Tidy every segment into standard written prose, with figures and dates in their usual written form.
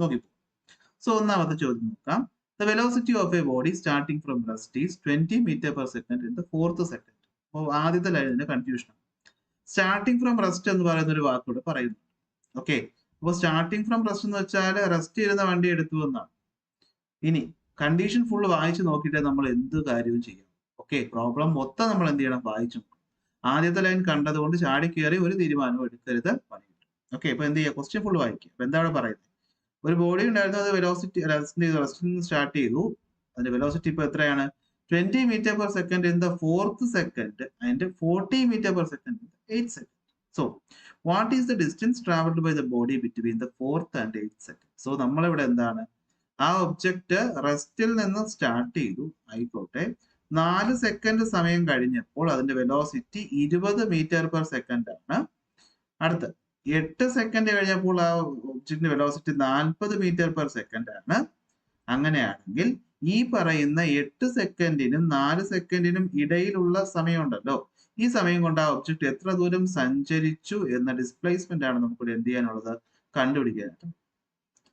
നോക്കിപ്പോ. So ഒന്നാമത്തെ ചോദ്യം നോക്കാം. The velocity of a body starting from rest is 20 meter per second in the fourth second. അപ്പോൾ ആദ്യത്തെ ലൈനിന്റെ കൺഫ്യൂഷൻ. സ്റ്റാർട്ടിംഗ് ഫ്രം റെസ്റ്റ് എന്ന് പറയുന്ന ഒരു വാക്കോട് പറയുന്നു. ഓക്കെ, അപ്പോൾ സ്റ്റാർട്ടിംഗ് ഫ്രം റെസ്റ്റ് എന്ന് വെച്ചാൽ റെസ്റ്റ് ഇരുന്ന വണ്ടി എടുത്തു എന്നാണ്. ഇനി കണ്ടീഷൻ ഫുൾ വായിച്ചു നോക്കിയിട്ട് നമ്മൾ എന്ത് കാര്യവും ചെയ്യാം. ഓക്കെ, പ്രോബ്ലം മൊത്തം നമ്മൾ എന്ത് ചെയ്യണം, വായിച്ചു നോക്കണം. ആദ്യത്തെ ലൈൻ കണ്ടതുകൊണ്ട് ചാടി കയറി ഒരു തീരുമാനവും എടുക്കരുത്, പണി കിട്ടും. ഓക്കെ, അപ്പൊ എന്ത് ചെയ്യുക, ക്വസ്റ്റ്യൻ ഫുൾ വായിക്കുക. അപ്പൊ എന്താണ് പറയുന്നത്? ഒരു ബോഡി ഉണ്ടായിരുന്നു, അത് വെലോസിറ്റി റെസ്റ്റിൽ നിന്ന് സ്റ്റാർട്ട് ചെയ്തു. അതിന്റെ വെലോസിറ്റി ഇപ്പൊ എത്രയാണ്? 20 meter per second in the fourth second and 40 meter per second in the 8th second. So, what is the distance traveled by the body between the 4th and 8th second? So, നമ്മളിവിടെ എന്താണ്, ആ object റെസ്റ്റിൽ നിന്ന് start ചെയ്തു ആയിക്കോട്ടെ, 4 second സമയം കഴിഞ്ഞപ്പോൾ അതിന്റെ velocity 20 metre per second ആണ്. അടുത്ത് 8 സെക്കൻഡ് കഴിഞ്ഞപ്പോൾ ആ ഒബ്ജക്റ്റിന്റെ വെലോസിറ്റി 40 മീറ്റർ പെർ സെക്കൻഡ് ആണ്. അങ്ങനെയാണെങ്കിൽ ഈ പറയുന്ന 8 സെക്കൻഡിനും 4 സെക്കൻഡിനും ഇടയിലുള്ള സമയമുണ്ടല്ലോ, ഈ സമയം കൊണ്ട് ആ ഒബ്ജക്റ്റ് എത്ര ദൂരം സഞ്ചരിച്ചു എന്ന ഡിസ്പ്ലേസ്മെന്റ് ആണ് നമുക്കിവിടെ എന്ത് ചെയ്യാനുള്ളത്, കണ്ടുപിടിക്കാനായിട്ട്.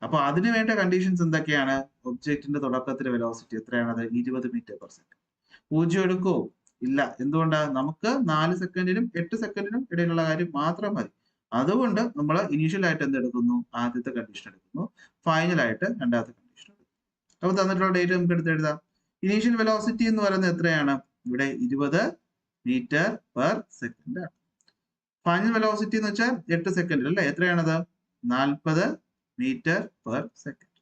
അപ്പൊ അതിന് വേണ്ട കണ്ടീഷൻസ് എന്തൊക്കെയാണ്? ഒബ്ജക്റ്റിന്റെ തുടക്കത്തിലെ വെലോസിറ്റി എത്രയാണത്? 20 മീറ്റർ പെർ സെക്കൻഡ്. 0 എടുക്കോ? ഇല്ല. എന്തുകൊണ്ടാണ്? നമുക്ക് 4 സെക്കൻഡിനും 8 സെക്കൻഡിനും ഇടയിലുള്ള കാര്യം മാത്രം മതി. അതുകൊണ്ട് നമ്മൾ ഇനീഷ്യൽ ആയിട്ട് എന്തെടുക്കുന്നു? ആദ്യത്തെ കണ്ടീഷൻ എടുക്കുന്നു, ഫൈനൽ ആയിട്ട് രണ്ടാമത്തെ കണ്ടീഷൻ എടുക്കുന്നു. അപ്പൊ തന്നിട്ടുള്ള ഡേറ്റ് നമുക്ക് എടുത്ത് എഴുതാം. ഇനീഷ്യൽ വെലോസിറ്റി എന്ന് പറയുന്നത് എത്രയാണ്? ഇവിടെ 20 മീറ്റർ പെർ സെക്കൻഡ് ആണ്. ഫൈനൽ വെലോസിറ്റി എന്ന് വെച്ചാൽ 8 സെക്കൻഡിൽ അല്ലെ, എത്രയാണത്? 40 മീറ്റർ പെർ സെക്കൻഡ്.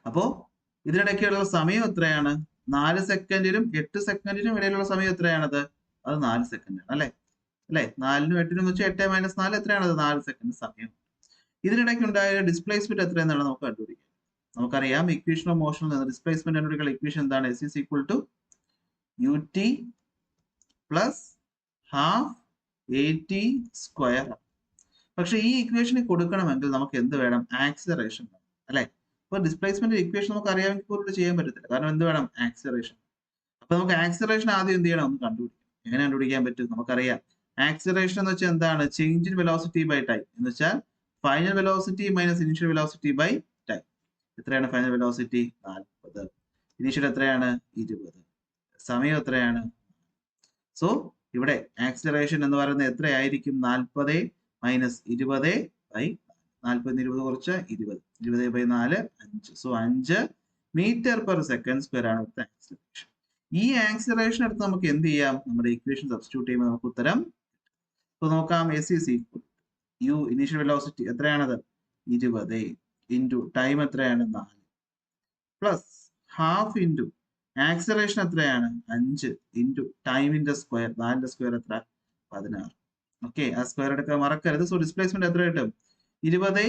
അപ്പോ ഇതിനിടയ്ക്കുള്ള സമയം എത്രയാണ്? 4 സെക്കൻഡിനും 8 സെക്കൻഡിനും ഇടയിലുള്ള സമയം എത്രയാണത്? അത് 4 സെക്കൻഡ് ആണ് അല്ലെ. 4നും 8നും വെച്ച് 8 - 4 എത്രയാണത്? 4 സെക്കൻഡ് സമയം. ഇതിനിടയ്ക്ക് ഉണ്ടായ ഡിസ്പ്ലേസ്മെന്റ് എത്രയെന്നാണ് നമുക്ക് കണ്ടുപിടിക്കുക. നമുക്കറിയാം, ഇക്വേഷൻ ഓഫ് മോഷനിൽ നിന്ന് ഡിസ്പ്ലേസ്മെന്റ് കണ്ടുപിടിക്കുന്ന ഇക്വേഷൻ എന്താണ്? S is equal to ut plus half at square. പക്ഷെ ഈ ഇക്വേഷന് കൊടുക്കണമെങ്കിൽ നമുക്ക് എന്ത് വേണം? ആക്സിലറേഷൻ വേണം അല്ലെ. ഇപ്പൊ ഡിസ്പ്ലേസ്മെന്റ് ഇക്വേഷൻ നമുക്ക് അറിയാമെങ്കിൽ പോലും ചെയ്യാൻ പറ്റത്തില്ല. കാരണം എന്ത് വേണം? ആക്സിലറേഷൻ. അപ്പൊ നമുക്ക് ആക്സിലറേഷൻ ആദ്യം എന്ത് ചെയ്യണം? ഒന്ന് കണ്ടുപിടിക്കാം. എങ്ങനെ കണ്ടുപിടിക്കാൻ പറ്റും? നമുക്കറിയാം, ആക്സിലറേഷൻ എന്ന് വെച്ചാൽ എന്താണ്? Change in velocity by time എന്ന് വെച്ചാൽ final velocity minus initial velocity by time. എത്രയാണ് ഫൈനൽ വെലോസിറ്റി? 40. ഇനിഷ്യൽ എത്രയാണ്? 20. സമയം എത്രയാണ്? സോ ഇവിടെ ആക്സിലറേഷൻ എന്ന് പറയുന്നത് എത്രയായിരിക്കും? 40 മൈനസ് 20 ബൈ 40 20 കുറച്ച് 20 20 by 4 5. So 5 metre per second square ആണ് ഇവിടുത്തെ ആക്സിലറേഷൻ. ഈ ആക്സിലറേഷൻ എടുത്ത് നമുക്ക് എന്ത് ചെയ്യാം? നമ്മുടെ ഇക്വേഷൻ സബ്സ്റ്റിറ്റ്യൂട്ട് ചെയ്യുമ്പോൾ നമുക്ക് ഉത്തരം നോക്കാം. S is equal u initial velocity എത്രയാണത്? 20 ഇൻറ്റു ടൈം എത്രയാണ്? 4 പ്ലസ് ഹാഫ് ഇൻറ്റു ആക്സിലറേഷൻ എത്രയാണ്? 5 ഇൻറ്റു ടൈമിന്റെ സ്ക്വയർ, 4ന്റെ സ്ക്വയർ എത്ര? 16. ഓക്കെ, ആ സ്ക്വയർ എടുക്കാൻ മറക്കരുത്. സോ ഡിസ്പ്ലേസ്മെന്റ് എത്ര കിട്ടും? 20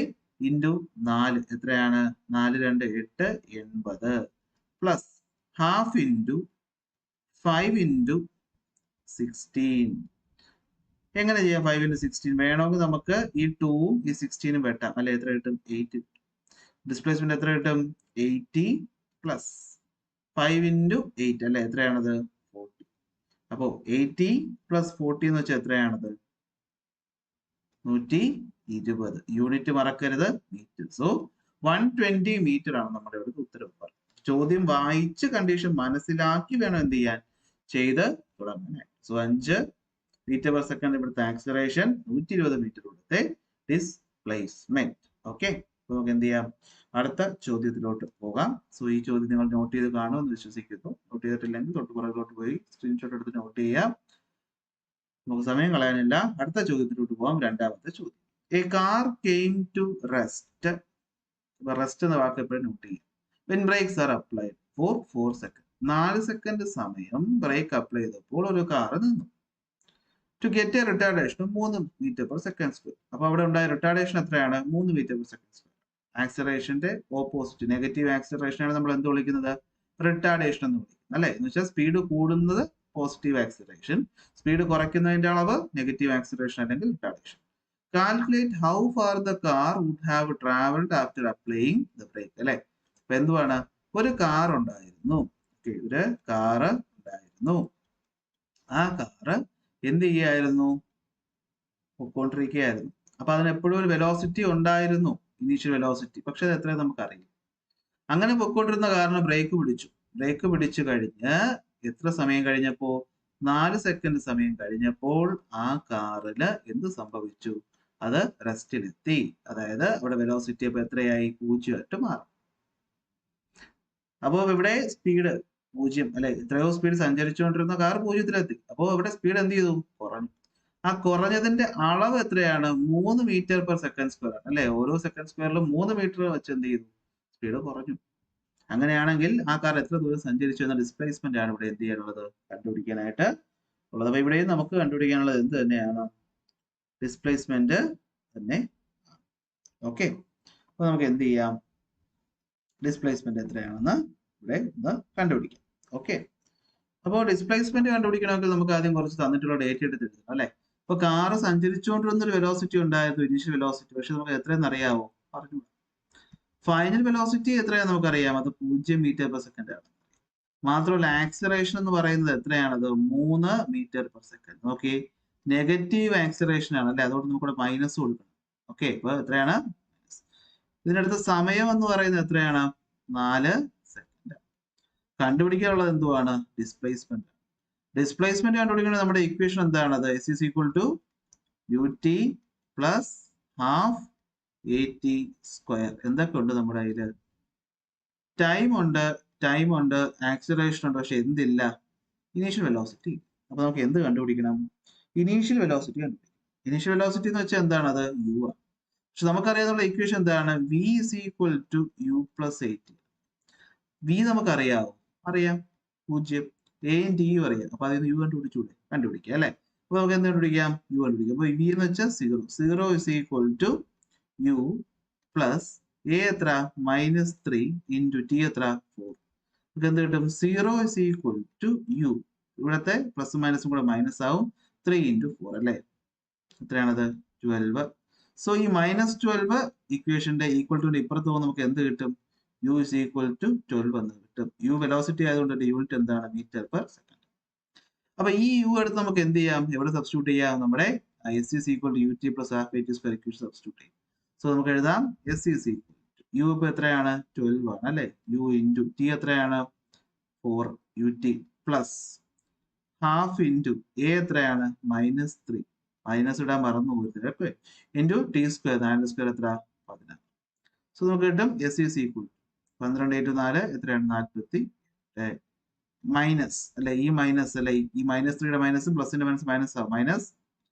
ഇൻറ്റു 4 എത്രയാണ്? 4 2 8 80 പ്ലസ് ഹാഫ് ഇൻറ്റു 5 ഇൻറ്റു 16. എങ്ങനെ ചെയ്യാം? 5 ഇൻറ്റു 16 വേണമെങ്കിൽ നമുക്ക് ഈ 2ഉം ഈ 16ഉം വെട്ടാം അല്ലെ. എത്ര കിട്ടും? 8. ഡിസ്പ്ലേസ്മെന്റ് എത്ര കിട്ടും? 80 പ്ലസ് 5 ഇൻറ്റു 8 അല്ലെ, എത്രയാണത്? 40. അപ്പോ 80 പ്ലസ് 40 എന്ന് വെച്ചാൽ എത്രയാണത്? 120. യൂണിറ്റ് മറക്കരുത്, മീറ്റർ. സോ 120 മീറ്റർ ആണ് നമ്മുടെ ഇവിടുത്തെ ഉത്തരം. ചോദ്യം വായിച്ച് കണ്ടീഷൻ മനസ്സിലാക്കി വേണം എന്ത് ചെയ്യാൻ, ചെയ്ത് തുടങ്ങാനായിട്ട്. സോ 5 മീറ്റർ പെർ സെക്കൻഡ് ഇവിടുത്തെ ആക്സിലറേഷൻ, 120 മീറ്റർ ഇവിടുത്തെ ഡിസ്പ്ലേസ്മെന്റ്. ഓക്കെ, നമുക്ക് എന്ത് ചെയ്യാം? അടുത്ത ചോദ്യത്തിലോട്ട് പോകാം. സോ ഈ ചോദ്യം നിങ്ങൾ നോട്ട് ചെയ്ത് കാണുമെന്ന് വിശ്വസിക്കുന്നു. നോട്ട് ചെയ്തിട്ടില്ലെങ്കിൽ തൊട്ട് പുറകിലോട്ട് പോയി സ്ക്രീൻഷോട്ട് എടുത്ത് നോട്ട് ചെയ്യാം. നമുക്ക് സമയം കളയാനില്ല. അടുത്ത ചോദ്യത്തിലോട്ട് പോകാം. രണ്ടാമത്തെ ചോദ്യം. A car came to rest. Rest എന്ന വാക്ക് എപ്പോഴും നോട്ട് ചെയ്യും. When brakes are applied for 4 second. 4 second സമയം ബ്രേക്ക് അപ്ലൈ ചെയ്തപ്പോൾ ഒരു കാർ നിന്നു. To get a retardation 3 metre per second square. അപ്പൊ അവിടെ ഉണ്ടായ റിട്ടാർഡേഷൻ എത്രയാണ്? 3 മീറ്റർ പെർ സെക്കൻഡ് സ്ക്വയർ. ആക്സിലറേഷന്റെ ഓപ്പോസിറ്റ് നെഗറ്റീവ് ആക്സിലറേഷൻ ആണ് നമ്മൾ എന്ത് വിളിക്കുന്നത്? റിട്ടാർഡേഷൻ എന്ന് വിളിക്കുന്നത് അല്ലെ. എന്ന് വെച്ചാൽ സ്പീഡ് കൂടുന്നത് പോസിറ്റീവ് ആക്സിലറേഷൻ, സ്പീഡ് കുറയ്ക്കുന്നതിന്റെ അളവ് നെഗറ്റീവ് ആക്സിലറേഷൻ അല്ലെങ്കിൽ retardation. Calculate how far the car would have travelled after applying the brake അല്ലെ. അപ്പൊ എന്തുവാണ്? ഒരു കാർ ഉണ്ടായിരുന്നു. ഒരു കാറ് ഉണ്ടായിരുന്നു. ആ കാറ് എന്ത് ചെയ്യായിരുന്നു? പൊക്കോണ്ടിരിക്കുകയായിരുന്നു. അപ്പൊ അതിന് എപ്പോഴും ഒരു വെലോസിറ്റി ഉണ്ടായിരുന്നു. Initial velocity. പക്ഷെ അത് എത്രയാണ് നമുക്കറിയില്ല. അങ്ങനെ പൊക്കോണ്ടിരുന്ന കാറിന് ബ്രേക്ക് പിടിച്ചു കഴിഞ്ഞ് എത്ര സമയം കഴിഞ്ഞപ്പോൾ 4 സെക്കൻഡ് സമയം കഴിഞ്ഞപ്പോൾ ആ കാറില് എന്ത് സംഭവിച്ചു? അത് റെസ്റ്റിലെത്തി. അതായത് അവിടെ വെലോസിറ്റി അപ്പൊ എത്രയായി? 0 ആയിട്ട് മാറി. അപ്പോൾ ഇവിടെ സ്പീഡ് 0 അല്ലെ, എത്രയോ സ്പീഡ് സഞ്ചരിച്ചുകൊണ്ടിരുന്ന കാർ 0-ത്തിലെത്തി. അപ്പോൾ ഇവിടെ സ്പീഡ് എന്ത് ചെയ്തു? കുറഞ്ഞു. ആ കുറഞ്ഞതിന്റെ അളവ് എത്രയാണ്? 3 മീറ്റർ പെർ സെക്കൻഡ് സ്ക്വയർ ആണ് അല്ലെ. ഓരോ സെക്കൻഡ് സ്ക്വയറിലും 3 മീറ്റർ വെച്ച് എന്ത് ചെയ്തു? സ്പീഡ് കുറഞ്ഞു. അങ്ങനെയാണെങ്കിൽ ആ കാർ എത്ര ദൂരം സഞ്ചരിച്ചു എന്ന ഡിസ്പ്ലേസ്മെന്റ് ആണ് ഇവിടെ എന്ത് ചെയ്യാനുള്ളത്? കണ്ടുപിടിക്കാനായിട്ട് ഉള്ളത്. അപ്പൊ ഇവിടെയും നമുക്ക് കണ്ടുപിടിക്കാനുള്ളത് എന്ത് തന്നെയാണ്? ഡിസ്പ്ലേസ്മെന്റ് തന്നെ. ഓക്കെ, അപ്പൊ നമുക്ക് എന്ത് ചെയ്യാം? ഡിസ്പ്ലേസ്മെന്റ് എത്രയാണെന്ന് ഇവിടെ ഒന്ന് കണ്ടുപിടിക്കാം. ഓക്കെ, അപ്പോൾ ഡിസ്പ്ലേസ്മെന്റ് കണ്ടുപിടിക്കണമെങ്കിൽ നമുക്ക് ആദ്യം കുറച്ച് തന്നിട്ടുള്ള ഡേറ്റ എടുത്തിട്ട് അല്ലെ. ഇപ്പൊ കാറ് സഞ്ചരിച്ചുകൊണ്ടിരുന്ന ഒരു വെലോസിറ്റി ഉണ്ടായിരുന്നു, ഇനീഷ്യൽ വെലോസിറ്റി. പക്ഷെ നമുക്ക് എത്രയെന്ന് അറിയാവോ? പറഞ്ഞു. ഫൈനൽ വെലോസിറ്റി എത്രയാണെന്ന് നമുക്കറിയാം, അത് 0 മീറ്റർ പെർ സെക്കൻഡ് ആണ്. മാത്രമല്ല ആക്സിലറേഷൻ എന്ന് പറയുന്നത് എത്രയാണത്? 3 metre per second. Okay, negative acceleration ആണ് അല്ലെ, അതുകൊണ്ട് നമുക്കിവിടെ മൈനസ് കൊടുക്കണം. ഓക്കെ, ഇപ്പൊ എത്രയാണ്? ഇതിനടുത്ത് സമയം എന്ന് പറയുന്നത് എത്രയാണ്? 4 സെക്കൻഡ്. കണ്ടുപിടിക്കാനുള്ളത് എന്തുവാണ്? ഡിസ്പ്ലേസ്മെന്റ്. ഡിസ്പ്ലേസ്മെന്റ് കണ്ടുപിടിക്കുന്നത് നമ്മുടെ ഇക്വേഷൻ എന്താണത്? S is equal to ut plus half at square. എന്തൊക്കെ ഉണ്ട് നമ്മുടെ കയ്യില്? ടൈം ഉണ്ട്, ആക്സിലറേഷൻ ഉണ്ട്, പക്ഷെ എന്തില്ല? Initial velocity. അപ്പൊ നമുക്ക് എന്ത് കണ്ടുപിടിക്കണം? ഇനീഷ്യൽ വെലോസിറ്റി കണ്ടുപിടിക്കണം. ഇനീഷ്യൽ വെലോസിറ്റി എന്ന് വെച്ചാൽ എന്താണത്? u ആണ്. പക്ഷെ നമുക്കറിയാവുന്ന ഇക്വേഷൻ എന്താണ്? v is equal to u plus at. v നമുക്കറിയാവോ? അറിയാം, 0. എയും ടിയും അറിയാം. അപ്പൊ അതിന് യു കണ്ടുപിടിക്കാം അല്ലെ. അപ്പൊ നമുക്ക് എന്ത് കണ്ടുപിടിക്കാം? യു കണ്ടുപിടിക്കാം. അപ്പൊ വി എന്ന് വെച്ചാൽ 0 is equal to U plus A എത്ര? -3 ഇൻറ്റു ടി എത്ര? 4. നമുക്ക് എന്ത് കിട്ടും? 0 ഇസ് ഈക്വൽ ടു യു, ഇവിടത്തെ പ്ലസ് മൈനസും കൂടെ മൈനസ് ആവും, 3 ഇൻറ്റു 4 അല്ലെ. എത്രയാണത്? 12. സോ ഈ -12 ഇക്വേഷന്റെ ഈക്വൽ ടു ഇപ്പുറത്ത് പോകുമ്പോൾ നമുക്ക് എന്ത് കിട്ടും? u is equal to 12 എന്ന് കിട്ടും. u വെലോസിറ്റി ആയതുകൊണ്ട് യൂണിറ്റ് എന്താണ്? Metre per second. അപ്പൊ ഈ u എടുത്ത് നമുക്ക് എന്ത് ചെയ്യാം? എവിടെ സബ്സ്റ്റിറ്റ്യൂട്ട് ചെയ്യാം? നമ്മുടെ s is equal to ut plus half at square equation substitute ചെയ്യും. സോ നമുക്ക് എഴുതാം s is equal to u ഇപ്പൊ എത്രയാണ്? 12 ആണ് അല്ലെ. u ഇൻറ്റു t എത്രയാണ്? 4 ut plus half into a എത്രയാണ്? -3, മൈനസ് ഇടാൻ മറന്നു പോകരുത്. Okay, into T square, 4 square എത്ര? 16. സോ നമുക്ക് കിട്ടും s is equal 12 ഇൻറ്റു 4 എത്രയാണ്? 40. മൈനസ് അല്ലെ, ഈ മൈനസ് അല്ലെ, ഈ -3യുടെ മൈനസും പ്ലസിന്റെ മൈനസ് ആവും. Minus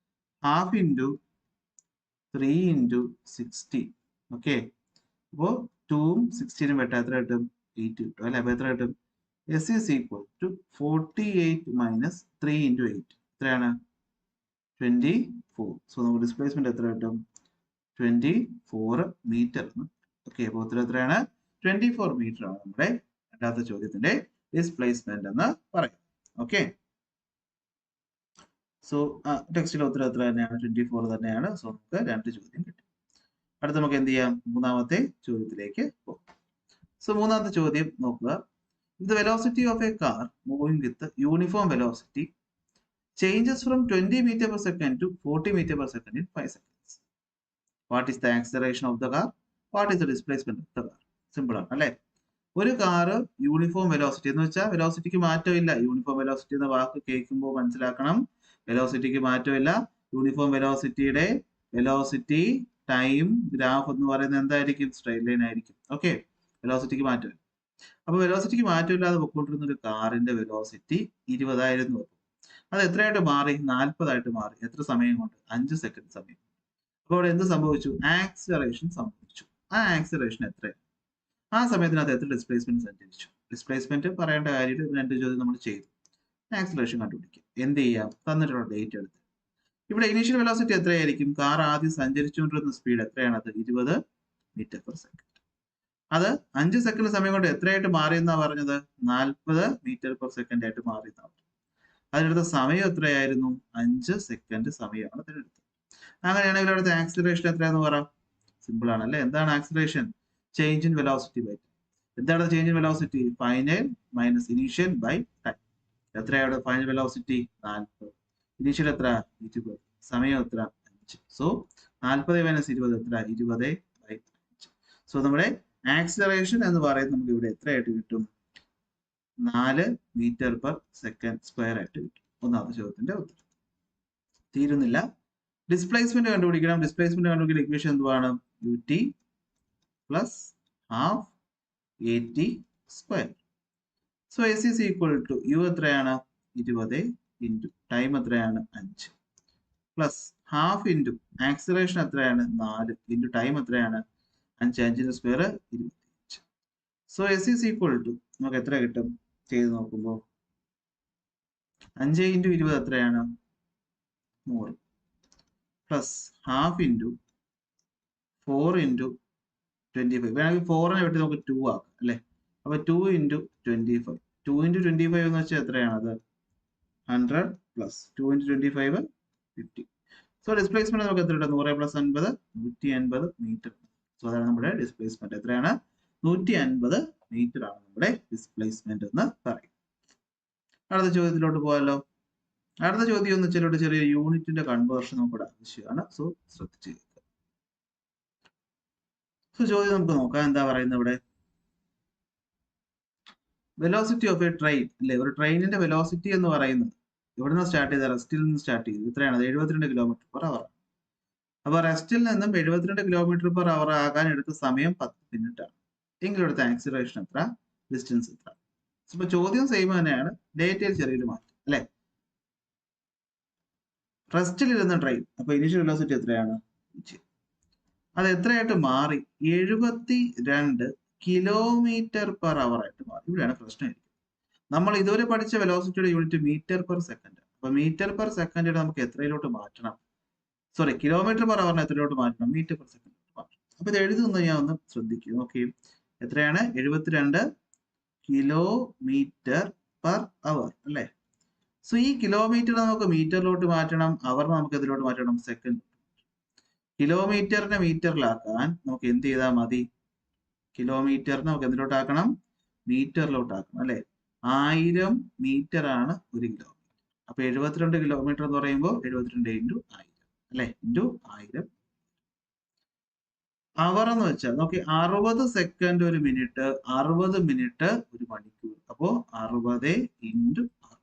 half into 3 into 60. Okay, അപ്പോൾ 2ഉം 16ഉം വെട്ടാം, എത്ര കിട്ടും? 8 കിട്ടും അല്ലെ. അപ്പൊ എത്ര കിട്ടും? s is equal to 48 minus 3 into 8 എത്രയാണ്? 24. സോ നമുക്ക് ഡിസ്പ്ലേസ്മെന്റ് എത്ര കിട്ടും? 24 മീറ്റർ. ഓക്കെ, അപ്പോൾ ഉത്തരം എത്രയാണ്? 24 മീറ്റർ ആണ് നമ്മുടെ രണ്ടാമത്തെ ചോദ്യത്തിന്റെ ഡിസ്പ്ലേസ്മെന്റ് എന്ന് പറയും. ഓക്കെ, സോ ടെക്സ്റ്റിലെ ഉത്തരം എത്ര തന്നെയാണ്? 24 തന്നെയാണ്. സോ നമുക്ക് 2 ചോദ്യം കിട്ടും. അടുത്ത നമുക്ക് എന്ത് ചെയ്യാം? മൂന്നാമത്തെ ചോദ്യത്തിലേക്ക് പോകാം. സോ മൂന്നാമത്തെ ചോദ്യം നോക്കുക. The velocity of a car moving with uniform velocity changes from 20 meter per second to 40 meter per second in 5 seconds. What is the acceleration of the car? What is the displacement of the car? Simple ആണ് അല്ലെ. ഒരു car uniform velocity എന്ന് വെച്ചാൽ വെലോസിറ്റിക്ക് മാറ്റമില്ല. Uniform velocity എന്ന വാക്ക് കേൾക്കുമ്പോൾ മനസ്സിലാക്കണം, വെലോസിറ്റിക്ക് മാറ്റമില്ല. യൂണിഫോം വെലോസിറ്റിയുടെ വെലോസിറ്റി ടൈം ഗ്രാഫ് എന്ന് പറയുന്നത് എന്തായിരിക്കും? സ്ട്രെയിറ്റ് ലൈൻ ആയിരിക്കും. ഓക്കെ, വെലോസിറ്റിക്ക് മാറ്റമില്ല. അപ്പൊ വെലോസിറ്റിക്ക് മാറ്റമില്ലാതെ പൊക്കോണ്ടിരുന്ന ഒരു കാറിന്റെ വെലോസിറ്റി 20 ആയിരുന്നു. അത് എത്രയായിട്ട് മാറി? 40 ആയിട്ട് മാറി. എത്ര സമയം കൊണ്ട്? 5 സെക്കൻഡ് സമയം. അപ്പൊ അവിടെ എന്ത് സംഭവിച്ചു? ആക്സിലറേഷൻ സംഭവിച്ചു. ആ ആക്സിലറേഷൻ എത്രയാണ്? ആ സമയത്തിനകത്ത് എത്ര ഡിസ്പ്ലേസ്മെന്റ് സഞ്ചരിച്ചു? ഡിസ്പ്ലേസ്മെന്റ് പറയേണ്ട കാര്യത്തിൽ 2 ചോദ്യം നമ്മൾ ചെയ്തു. ആക്സിലറേഷൻ കണ്ടുപിടിക്കും. എന്ത് ചെയ്യാം? തന്നിട്ടുള്ള ഡേറ്റ് എടുത്ത് ഇവിടെ ഇനീഷ്യൽ വെലോസിറ്റി എത്രയായിരിക്കും? കാർ ആദ്യം സഞ്ചരിച്ചുകൊണ്ടിരുന്ന സ്പീഡ് എത്രയാണത്? 20 മീറ്റർ പെർ സെക്കൻഡ്. അത് 5 സെക്കൻഡ് സമയം കൊണ്ട് എത്രയായിട്ട് മാറിയെന്നാ പറഞ്ഞത്? 40 മീറ്റർ പെർ സെക്കൻഡ് ആയിട്ട് മാറിയെന്നാണ്. അതിനടുത്ത സമയം എത്രയായിരുന്നു? 5 സെക്കൻഡ് സമയമാണ് അതിനെടുത്തത്. അങ്ങനെയാണെങ്കിൽ അവിടുത്തെ ആക്സിലറേഷൻ എത്രയാന്ന് പറ. സിമ്പിൾ ആണ് അല്ലെ. എന്താണ് acceleration? Change in velocity by time. എന്താണ് change in velocity? Final minus initial by time. എത്രയാണ് ഫൈനൽ വെലോസിറ്റി? 40. ഇനീഷ്യൽ എത്ര? 20. സമയം എത്ര? 5. സോ 40 മൈനസ് 20 എത്ര? 20 ബൈ 5. സോ നമ്മുടെ ആക്സിലറേഷൻ എന്ന് പറയുന്നത് നമുക്ക് ഇവിടെ എത്രയായിട്ട് കിട്ടും? 4 മീറ്റർ പെർ സെക്കൻഡ് സ്ക്വയർ ആയിട്ട് കിട്ടും. ഒന്നാമത്തെ ചോദ്യത്തിന്റെ ഉത്തരം. തീരുന്നില്ല. ഡിസ്പ്ലേസ്മെന്റ് കണ്ടുപിടിക്കണം. ഡിസ്പ്ലേസ്മെന്റ് കണ്ടുപിടിക്കുന്ന ഇക്വേഷൻ എന്തുവാണ്? ut plus half at square. So s is equal to u എത്രയാണ്? 20 ഇൻറ്റു ടൈം എത്രയാണ്? 5 പ്ലസ് ഹാഫ് ഇൻറ്റു ആക്സിലറേഷൻ എത്രയാണ്? 4 ഇൻറ്റു ടൈം എത്രയാണ്? 5 5ന്റെ square 25. So s is equal to നമുക്ക് എത്ര കിട്ടും? ചെയ്ത് നോക്കുമ്പോൾ 5 ഇൻറ്റു 20 എത്രയാണ്? 100 പ്ലസ് ഹാഫ് ഇൻറ്റു 4 ഇൻറ്റു 25. വേണമെങ്കിൽ 4നെ വെട്ടി നമുക്ക് 2 ആക്കാം അല്ലേ? അപ്പൊ 2 ഇൻറ്റു 25. 2 ഇൻറ്റു 25 എന്ന് വെച്ചാൽ എത്രയാണത്? 100 പ്ലസ് 2 ഇൻറ്റു 25 50. സോ ഡിസ്പ്ലേസ്മെന്റ് നമുക്ക് എത്ര കിട്ടും? 100 പ്ലസ് 50 150 മീറ്റർ. സോ അതാണ് നമ്മുടെ ഡിസ്പ്ലേസ്മെന്റ്. എത്രയാണ്? 150 മീറ്റർ ആണ് നമ്മുടെ ഡിസ്പ്ലേസ്മെന്റ് എന്ന് പറയും. അടുത്ത ചോദ്യത്തിലോട്ട് പോകാമല്ലോ. അടുത്ത ചോദ്യം എന്ന് വെച്ചാൽ ചെറിയ യൂണിറ്റിന്റെ കൺവേർഷൻ നമുക്ക് ആവശ്യമാണ്. സോ ശ്രദ്ധിച്ച് കേൾക്കുക. സോ ചോദ്യം നമുക്ക് നോക്കാം. എന്താ പറയുന്നത് ഇവിടെ? വെലോസിറ്റി ഓഫ് എ ട്രെയിൻ അല്ലെ? ഒരു ട്രെയിനിന്റെ വെലോസിറ്റി എന്ന് പറയുന്നത് എവിടുന്ന് സ്റ്റാർട്ട് ചെയ്ത? റെസ്റ്റിൽ നിന്ന് സ്റ്റാർട്ട് ചെയ്തു. എത്രയാണ്? 72 കിലോമീറ്റർ പെർ അവർ. അപ്പൊ റെസ്റ്റിൽ നിന്നും 72 കിലോമീറ്റർ പെർ അവർ ആകാൻ എടുത്ത സമയം 10 മിനിറ്റ് ആണ്. എങ്കിലും എടുത്ത ആക്സിലറേഷൻ എത്ര? ഡിസ്റ്റൻസ് എത്ര? ഇപ്പൊ ചോദ്യം സെയിം തന്നെയാണ്, ഡേറ്റയിൽ ചെറിയൊരു മാറ്റം അല്ലെ? റെസ്റ്റിൽ ഇരുന്ന ട്രെയിൻ, അപ്പൊ ഇനീഷ്യൽ വെലോസിറ്റി എത്രയാണ്? അത് എത്രയായിട്ട് മാറി? 72 കിലോമീറ്റർ പെർ അവർ ആയിട്ട് മാറി. ഇവിടെയാണ് പ്രശ്നം. നമ്മൾ ഇതുവരെ പഠിച്ച വെലോസിറ്റിയുടെ യൂണിറ്റ് മീറ്റർ പെർ സെക്കൻഡ്. അപ്പൊ മീറ്റർ പെർ സെക്കൻഡ് നമുക്ക് എത്രയിലോട്ട് മാറ്റണം? സോറി, കിലോമീറ്റർ പെർ അവറിന് എത്രയിലോട്ട് മാറ്റണം? മീറ്റർ പെർ സെക്കൻഡ് മാറ്റണം. അപ്പൊ ഇത് എഴുതുന്നത് ഞാൻ ഒന്ന് ശ്രദ്ധിക്കുക. നോക്കി, എത്രയാണ്? 72 കിലോമീറ്റർ പെർ അവർ അല്ലെ? സോ ഈ കിലോമീറ്റർ നമുക്ക് മീറ്ററിലോട്ട് മാറ്റണം, അവർ നമുക്ക് എതിലോട്ട് മാറ്റണം? സെക്കൻഡ്. കിലോമീറ്ററിനെ മീറ്ററിലാക്കാൻ നമുക്ക് എന്ത് ചെയ്താൽ മതി? കിലോമീറ്ററിനെ നമുക്ക് എന്തിലോട്ടാക്കണം? മീറ്ററിലോട്ടാക്കണം അല്ലെ? 1000 മീറ്റർ ആണ് 1 കിലോമീറ്റർ. അപ്പൊ 72 കിലോമീറ്റർ എന്ന് പറയുമ്പോൾ 72 ഇൻറ്റു 1000 അല്ലെ? ഇൻറ്റു 1000. അവർ എന്ന് വെച്ചാൽ നോക്കി, 60 സെക്കൻഡ് ഒരു മിനിറ്റ്, 60 മിനിറ്റ് ഒരു മണിക്കൂർ. അപ്പോ 60 ഇൻറ്റു 60.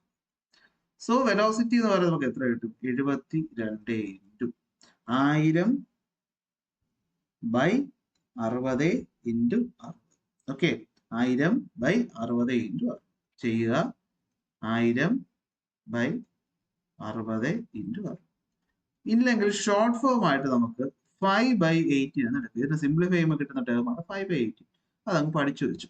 സോ വെലോസിറ്റി എന്ന് പറയുന്നത് നമുക്ക് എത്ര കിട്ടും? 72 into 1000 by 60 into 60. Okay, 1000 by 60 into 60 ചെയ്യുക. 1000 ബൈ 60 ഇൻറ്റു 60. ഇല്ലെങ്കിൽ ഷോർട്ട് ഫോം ആയിട്ട് നമുക്ക് 5/18 എന്ന് എടുക്കുക. ഇതിന്റെ സിംപ്ലിഫൈ ചെയ്യുമ്പോൾ കിട്ടുന്ന ടേമാണ് 5/18. അതങ്ങ് പഠിച്ചു വെച്ചു.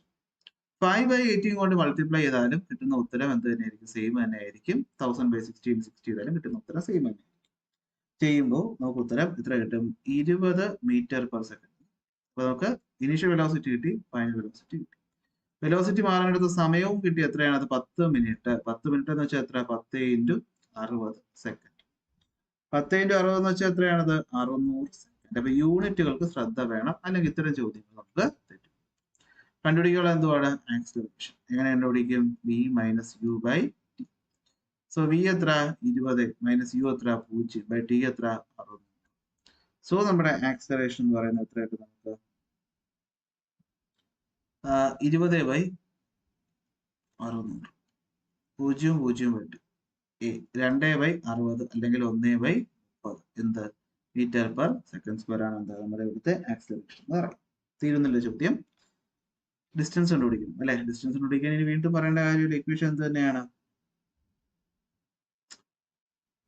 5/18 കൊണ്ട് മൾട്ടിപ്ലൈ ചെയ്താലും കിട്ടുന്ന ഉത്തരം എന്ത് തന്നെയായിരിക്കും? സെയിം തന്നെ ആയിരിക്കും. 1000/16 60 ചെയ്താലും കിട്ടുന്ന ഉത്തരം സെയിം തന്നെ. ചെയ്യുമ്പോൾ നമുക്ക് ഉത്തരം എത്ര കിട്ടും? 20 മീറ്റർ പെർ സെക്കൻഡ്. അപ്പൊ നമുക്ക് ഇനീഷ്യൽ വെലോസിറ്റി കിട്ടി, ഫൈനൽ വെലോസിറ്റി കിട്ടി. വെലോസിറ്റി മാറാനെടുത്ത സമയവും കിട്ടി. എത്രയാണ്? അത് 10 മിനിറ്റ്. 10 മിനിറ്റ് എന്ന് വെച്ചാൽ എത്ര? 10 ഇൻറ്റു 60 സെക്കൻഡ്. 10 ഇൻറ്റു 60 എന്ന് വെച്ചാൽ എത്രയാണത്? 600 സെക്കൻഡ്. അപ്പൊ യൂണിറ്റുകൾക്ക് ശ്രദ്ധ വേണം, അല്ലെങ്കിൽ ഇത്തരം ചോദ്യങ്ങൾ നമുക്ക് തെറ്റും. കണ്ടുപിടിക്കുക എന്തുവാണ്? ആക്സിലറേഷൻ. എങ്ങനെ കണ്ടുപിടിക്കും? v minus U by T. So v എത്ര? 20 മൈനസ് യു എത്ര? 0 ബൈ ടി എത്ര? 600. സോ നമ്മുടെ ആക്സിലറേഷൻ എന്ന് പറയുന്നത് എത്രയായിട്ട് നമുക്ക് 20 ബൈ 600. 0 0 ബൈ 2 ബൈ 60 അല്ലെങ്കിൽ 1 ബൈ 30 എന്ത്? മീറ്റർ പെർ സെക്കൻഡ് സ്ക്വയർ ആണ് എന്താ നമ്മുടെ ഇവിടുത്തെ ആക്സിലറേഷൻ എന്ന് പറയും. തീരുന്നില്ല ചോദ്യം. ഡിസ്റ്റൻസ് കണ്ടുപിടിക്കണം അല്ലെ? ഡിസ്റ്റൻസ് കണ്ടുപിടിക്കാൻ ഇനി വീണ്ടും പറയേണ്ട കാര്യമില്ല. ഇക്വേഷൻ എന്ത് തന്നെയാണ്?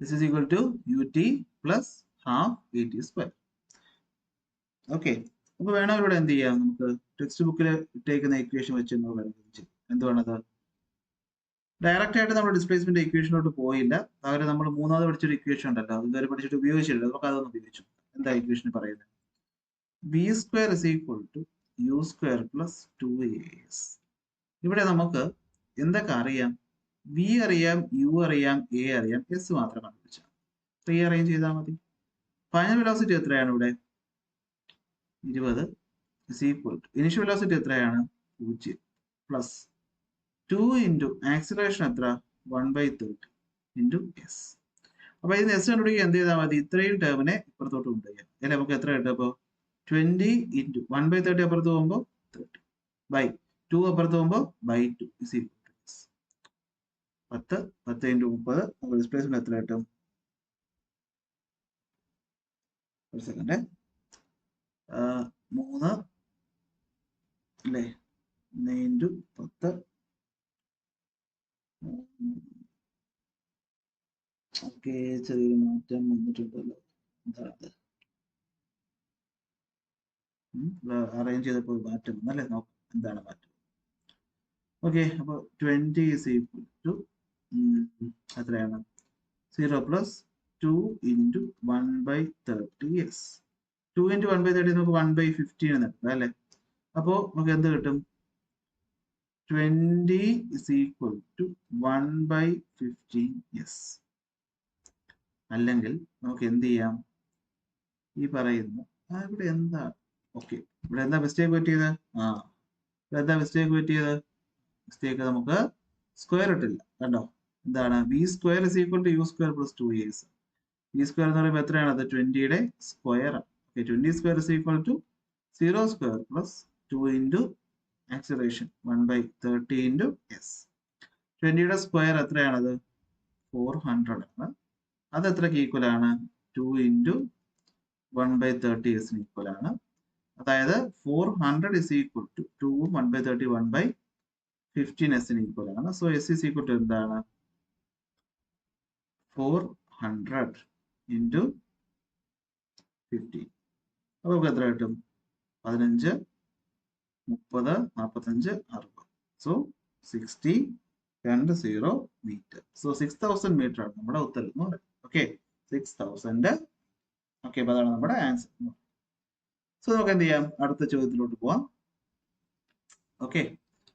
This is equal to ut plus half at square. Okay, അപ്പൊ വേണമെങ്കിൽ ഇവിടെ എന്ത് ചെയ്യാം? നമുക്ക് ടെക്സ്റ്റ് ബുക്കിൽ ഇട്ടേക്കുന്ന ഇക്വേഷൻ വെച്ച് എന്തുവാണത്? ഡയറക്റ്റ് ആയിട്ട് നമ്മൾ ഡിസ്പ്ലേസ്മെന്റ് ഇക്വേഷനോട്ട് പോയില്ല. പകരം നമ്മൾ മൂന്നാമത് പഠിച്ചൊരു ഇക്വേഷൻ ഉണ്ടല്ലോ, അത് ഇതുവരെ പഠിച്ചിട്ട് ഉപയോഗിച്ചില്ല. നമുക്ക് അതൊന്ന് ഉപയോഗിച്ചു. എന്താ ഇക്വേഷൻ പറയുന്നത്? v square is equal to U square plus 2as. ഇവിടെ നമുക്ക് എന്തൊക്കെ അറിയാം? v അറിയാം, u അറിയാം, a അറിയാം, s മാത്രം കണ്ടുപിടിച്ചാൽ റീഅറേഞ്ച് ചെയ്താൽ മതി. ഫൈനൽ വെലോസിറ്റി എത്രയാണ് ഇവിടെ? 20 is equal to initial velocity എത്രയാണ്? 0 പ്ലസ് 2 ഇൻറ്റു ആക്സിലറേഷൻ എത്ര? 1/30 ഇൻറ്റു എസ്. അപ്പൊ ഇതിന് എസ് കണ്ടുപിടിക്കുക എന്ത് ചെയ്താൽ മതി? ഇത്രയും ടേമിനെ ഇപ്പുറത്തോട്ട് കൊണ്ടുപോയാൽ അല്ലെ? നമുക്ക് എത്ര കിട്ടും? അപ്പോൾ 20 ഇൻറ്റു 1/30 അപ്പുറത്ത് പോകുമ്പോൾ 30 ബൈ 2 അപ്പുറത്ത് പോകുമ്പോൾ by 2 is equal to 10 10 into 30 നമുക്ക് ഡിസ്പ്ലേസ്മെന്റ് എത്ര കിട്ടും? ഒരു സെക്കൻഡ് 3 അല്ലേ 1 ഇൻറ്റു 10 ഓക്കെ ചെറിയൊരു മാറ്റം വന്നിട്ടുണ്ടല്ലോ. എന്താണ് അറേഞ്ച് ചെയ്തപ്പോൾ മാറ്റം വന്നല്ലേ? നോക്കാം എന്താണ് മാറ്റം. ഓക്കെ അപ്പോൾ 20 ഇസ് ഈക്വൽ ടു എത്രയാണ്? 0 പ്ലസ് 2 ഇൻറ്റു 1/30 യെസ് 2 ഇൻറ്റു 1/30 നമുക്ക് 1/15 എന്ന് കിട്ടും അല്ലേ? അപ്പോൾ നമുക്ക് എന്ത് കിട്ടും? 20 ഇസ് ഈക്വൽ ടു 1/15 യെസ്. അല്ലെങ്കിൽ നമുക്ക് എന്ത് ചെയ്യാം? ഈ പറയുന്ന ഇവിടെ എന്താ ഓക്കെ ഇവിടെ എന്താ മിസ്റ്റേക്ക് പറ്റിയത്? ഇവിടെ എന്താ മിസ്റ്റേക്ക് പറ്റിയത്? മിസ്റ്റേക്ക് നമുക്ക് സ്ക്വയർ ഇട്ടില്ല കണ്ടോ? എന്താണ് B square is equal to U square plus 2as. B square എന്ന് പറയുമ്പോൾ എത്രയാണ്? അത് 20യുടെ സ്ക്വയർ ആണ്. 20 square is equal to 0 square plus 2 into acceleration 1/30 into S. 20യുടെ സ്ക്വയർ എത്രയാണത്? 400 ആണ്. അത് എത്രക്ക് ഈക്വൽ ആണ്? 2 ഇൻറ്റു 1/30 എസിന് ഈക്വൽ ആണ്. അതായത് 400 ഇസ് ഈക്വൽ ടു 2 1/30 1/15 എസിന് ഈക്വൽ ആണ്. So S is equal to എന്താണ്? 400 ഇൻറ്റു 15. അപ്പോൾ നമുക്ക് എത്ര കിട്ടും? 15 30 45 60. So 60 20 metre. സോ 6000 മീറ്റർ ആണ് നമ്മുടെ ഉത്തരം എന്ന് പറയുന്നത്. ഓക്കെ 6000. ഓക്കെ അപ്പോൾ അതാണ് നമ്മുടെ ആൻസർ. സോ നമുക്ക് എന്ത് ചെയ്യാം? അടുത്ത ചോദ്യത്തിലോട്ട് പോവാം. ഓക്കെ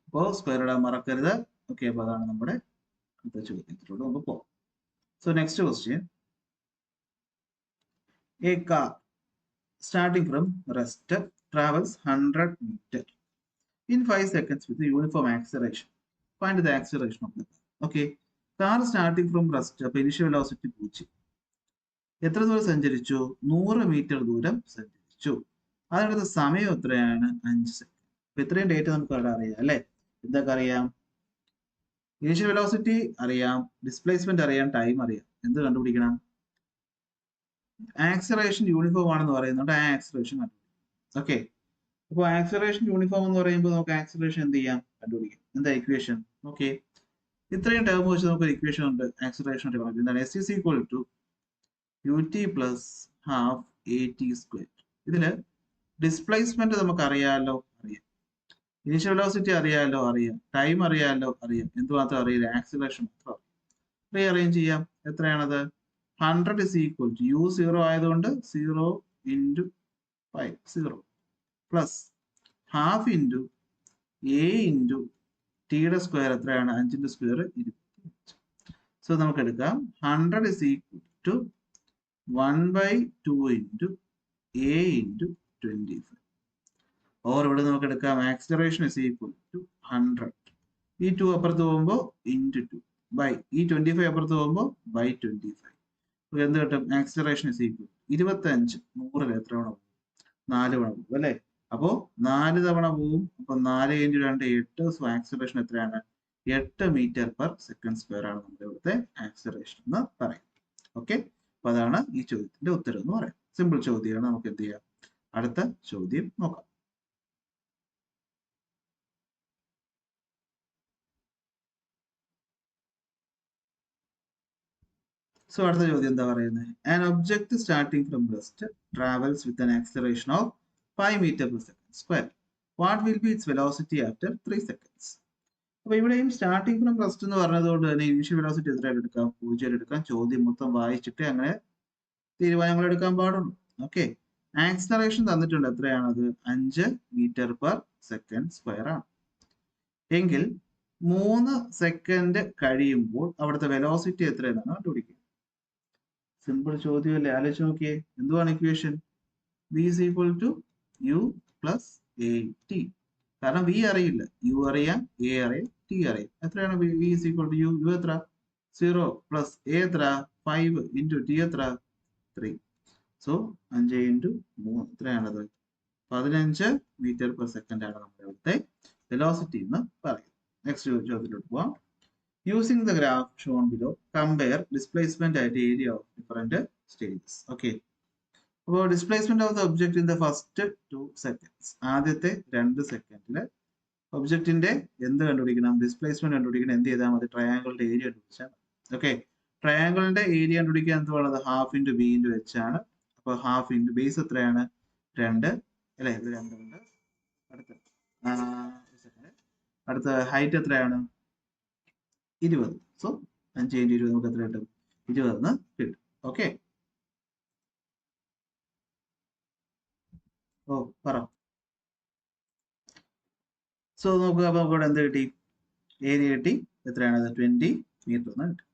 അപ്പോൾ സ്ക്വയർ ഇടാൻ മറക്കരുത്. ഓക്കെ അപ്പോൾ അതാണ് നമ്മുടെ അടുത്ത ചോദ്യത്തിലോട്ട് നമുക്ക് പോവാം. So next question. A car starting from rest travels 100 meter in 5 seconds with a uniform acceleration. Find the acceleration of the car. Okay. Car starting from rest. അപ്പോൾ ഇനിഷ്യൽ വെലോസിറ്റി 0. എത്ര ദൂരം സഞ്ചരിച്ചു? 100 മീറ്റർ ദൂരം സഞ്ചരിച്ചു. അതിനടുത്ത സമയം എത്രയാണ്? 5 സെക്കൻഡ്. അപ്പൊ ഇത്രയും ഡേറ്റ നമുക്ക് അവിടെ അറിയാം അല്ലെ? എന്തൊക്കെ അറിയാം? ഇനിഷ്യൽ വെലോസിറ്റി അറിയാം, ഡിസ്പ്ലേസ്മെന്റ് അറിയാം, ടൈം അറിയാം. എന്ത് കണ്ടുപിടിക്കണം? ആക്സിലറേഷൻ യൂണിഫോം ആണെന്ന് പറയുന്നുണ്ട്. ആ ആക്സിലറേഷൻ കണ്ടുപിടിക്കും. ഓക്കെ അപ്പോൾ ആക്സിലറേഷൻ യൂണിഫോം എന്ന് പറയുമ്പോൾ നമുക്ക് ആക്സിലറേഷൻ എന്ത് ചെയ്യാം? കണ്ടുപിടിക്കാം. എന്താ ഇക്വേഷൻ? ഓക്കെ ഇത്രയും ടേം വെച്ച് നമുക്ക് ഒരു ഇക്വേഷൻ ഉണ്ട് ആക്സിലറേഷൻ. എന്താണ്? S is equal to ut plus half at square. ഇതില് ഡിസ്പ്ലേസ്മെന്റ് നമുക്ക് അറിയാമല്ലോ, അറിയാം. ഇനിഷ്യൽ വെലോസിറ്റി അറിയാമല്ലോ, അറിയാം. ടൈം അറിയാമല്ലോ, അറിയാം. എന്ത് മാത്രം അറിയില്ല? ആക്സിലറേഷൻ മാത്രം അറിയാം. റീഅറേഞ്ച് ചെയ്യാം. എത്രയാണത്? 100 is equal to u 0 ആയതുകൊണ്ട് 0 into 5 0 plus half into A into ടിയുടെ സ്ക്വയർ എത്രയാണ്? 5ന്റെ സ്ക്വയർ 25. സോ നമുക്ക് എടുക്കാം 100 is equal to 1/2 into A into 25. Or ഇവിടെ നമുക്ക് എടുക്കാം ആക്സിലറേഷൻ is equal to 100. ഈ 2 അപ്പുറത്ത് പോകുമ്പോൾ ഇൻറ്റു 2 ബൈ ഈ 25 അപ്പുറത്ത് പോകുമ്പോൾ ബൈ 25. എന്ത് കിട്ടും? ആക്സിലറേഷൻ ഇസ് ഈക്വൽ 25 100 എത്ര തവണ പോകും? 4 തവണ പോകും അല്ലെ? അപ്പോ 4 തവണ പോകും. അപ്പൊ 4 × 2 8. സോ ആക്സിലറേഷൻ എത്രയാണ്? 8 മീറ്റർ പെർ സെക്കൻഡ് സ്ക്വയർ ആണ് നമ്മുടെ ഇവിടുത്തെ ആക്സിലറേഷൻ എന്ന് പറയും. ഓക്കെ അപ്പൊ അതാണ് ഈ ചോദ്യത്തിന്റെ ഉത്തരം എന്ന് പറയാം. സിമ്പിൾ ചോദ്യമാണ്. നമുക്ക് എന്ത് ചെയ്യാം? അടുത്ത ചോദ്യം നോക്കാം. സോ അടുത്ത ചോദ്യം എന്താ പറയുന്നത്? An object starting from rest travels with an acceleration of 5 metre per second square. What will be its velocity after 3 seconds? അപ്പൊ ഇവിടെയും സ്റ്റാർട്ടിംഗ് ഫ്രം റെസ്റ്റ് എന്ന് പറഞ്ഞതുകൊണ്ട് തന്നെ ഇനിഷ്യൽ വെലോസിറ്റി എത്രയായിട്ട് എടുക്കാം? 0 എടുക്കാം. ചോദ്യം മൊത്തം വായിച്ചിട്ട് അങ്ങനെ തീരുമാനങ്ങൾ എടുക്കാൻ പാടുള്ളൂ. ഓക്കെ ആക്സിലറേഷൻ തന്നിട്ടുണ്ട്. എത്രയാണത്? 5 മീറ്റർ പെർ സെക്കൻഡ് സ്ക്വയർ ആണ്. എങ്കിൽ 3 സെക്കൻഡ് കഴിയുമ്പോൾ അവിടുത്തെ വെലോസിറ്റി എത്രയെന്നാണ് കണ്ടുപിടിക്കുക. സിമ്പിൾ ചോദ്യമല്ലേ? ആലോചിച്ച് നോക്കിയേ. എന്തുവാണ് equation? v is equal to u plus at. കാരണം v അറിയില്ല, u അറിയാം, a അറിയാം, t അറിയാം. എത്രയാണ് v is equal to u? u എത്ര? 0 പ്ലസ് a എത്ര? 5 ഇൻറ്റു t എത്ര? 3. സോ 5 ഇൻറ്റു 3 എത്രയാണത്? 15 മീറ്റർ പെർ സെക്കൻഡ് ആണ് നമ്മുടെ ഇവിടുത്തെ വെലോസിറ്റി എന്ന് പറയുന്നത്. നെക്സ്റ്റ് ചോദ്യത്തിലോട്ട് പോവാം. Using the graph shown below compare displacement ആയിട്ട് area of different stages. Okay, അപ്പോൾ displacement of the object in the first 2 seconds, ആദ്യത്തെ 2 സെക്കൻഡില് ഒബ്ജക്റ്റിന്റെ എന്ത് കണ്ടുപിടിക്കണം? ഡിസ്പ്ലേസ്മെന്റ് കണ്ടുപിടിക്കണം. എന്ത് ചെയ്താൽ മതി? ട്രയാങ്കിളിന്റെ ഏരിയ കണ്ടുപിടിച്ചാൽ മതി. ഓക്കെ, ട്രയാങ്കിളിന്റെ ഏരിയ കണ്ടുപിടിക്കാൻ എന്ത് വേണത്? Half into B into H ആണ്. അപ്പോൾ ഹാഫ് ഇൻറ്റു ബേസ് എത്രയാണ്? 2 അല്ലേ? ഇത് 2 ഉണ്ട്. അടുത്ത ഹൈറ്റ് എത്രയാണ്? 20. സോ 5 × 20 നമുക്ക് എത്ര കിട്ടും? 20 എന്ന് കിട്ടും. ഓക്കെ, ഓ പറ. സോ നോക്കുക, അപ്പൊ നമുക്ക് എന്ത് കിട്ടി? ഏരിയ കിട്ടി. എത്രയാണത്? 20 മീറ്റർ എന്ന് കിട്ടും.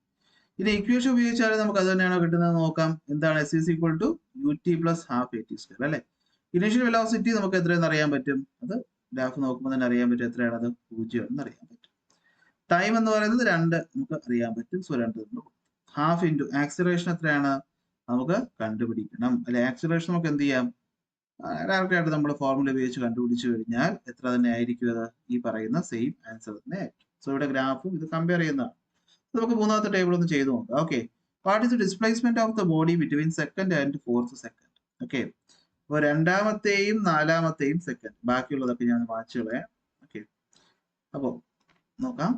ഇനി ഇക്വേഷൻ ഉപയോഗിച്ചാൽ നമുക്ക് അത് തന്നെയാണോ കിട്ടുന്നത് നോക്കാം. എന്താണ്? S is equal to ut plus half at square അല്ലെ? ഇനീഷ്യൽ വെലോസിറ്റി നമുക്ക് എത്രയെന്ന് അറിയാൻ പറ്റും? അത് ഗ്രാഫ് നോക്കുമ്പോൾ തന്നെ അറിയാൻ പറ്റും. എത്രയാണത്? 0 എന്ന് അറിയാൻ പറ്റും. ടൈം എന്ന് പറയുന്നത് 2 നമുക്ക് അറിയാൻ പറ്റും. സോ 2 ഹാഫ് ഇൻറ്റു ആക്സിലറേഷൻ എത്രയാണ്? നമുക്ക് കണ്ടുപിടിക്കണം അല്ലെ? ആക്സിലറേഷൻ നമുക്ക് എന്ത് ചെയ്യാം? ഡയറക്റ്റ് ആയിട്ട് നമ്മൾ ഫോർമുല ഉപയോഗിച്ച് കണ്ടുപിടിച്ചു കഴിഞ്ഞാൽ എത്ര തന്നെ ആയിരിക്കും? അത് ഈ പറയുന്ന സെയിം ആൻസർ തന്നെ ആയിരിക്കും. സോ ഇവിടെ ഗ്രാഫും ഇത് കമ്പയർ ചെയ്യുന്നതാണ്. നമുക്ക് മൂന്നാമത്തെ ടേബിൾ ഒന്ന് ചെയ്ത് നോക്കാം. Okay, what is the displacement of the body between second and 4th second? Okay, അപ്പോൾ 2ാമത്തെയും 4ാമത്തെയും സെക്കൻഡ്, ബാക്കിയുള്ളതൊക്കെ ഞാൻ വായിച്ചു കളയാം. ഓക്കെ, അപ്പോൾ നോക്കാം.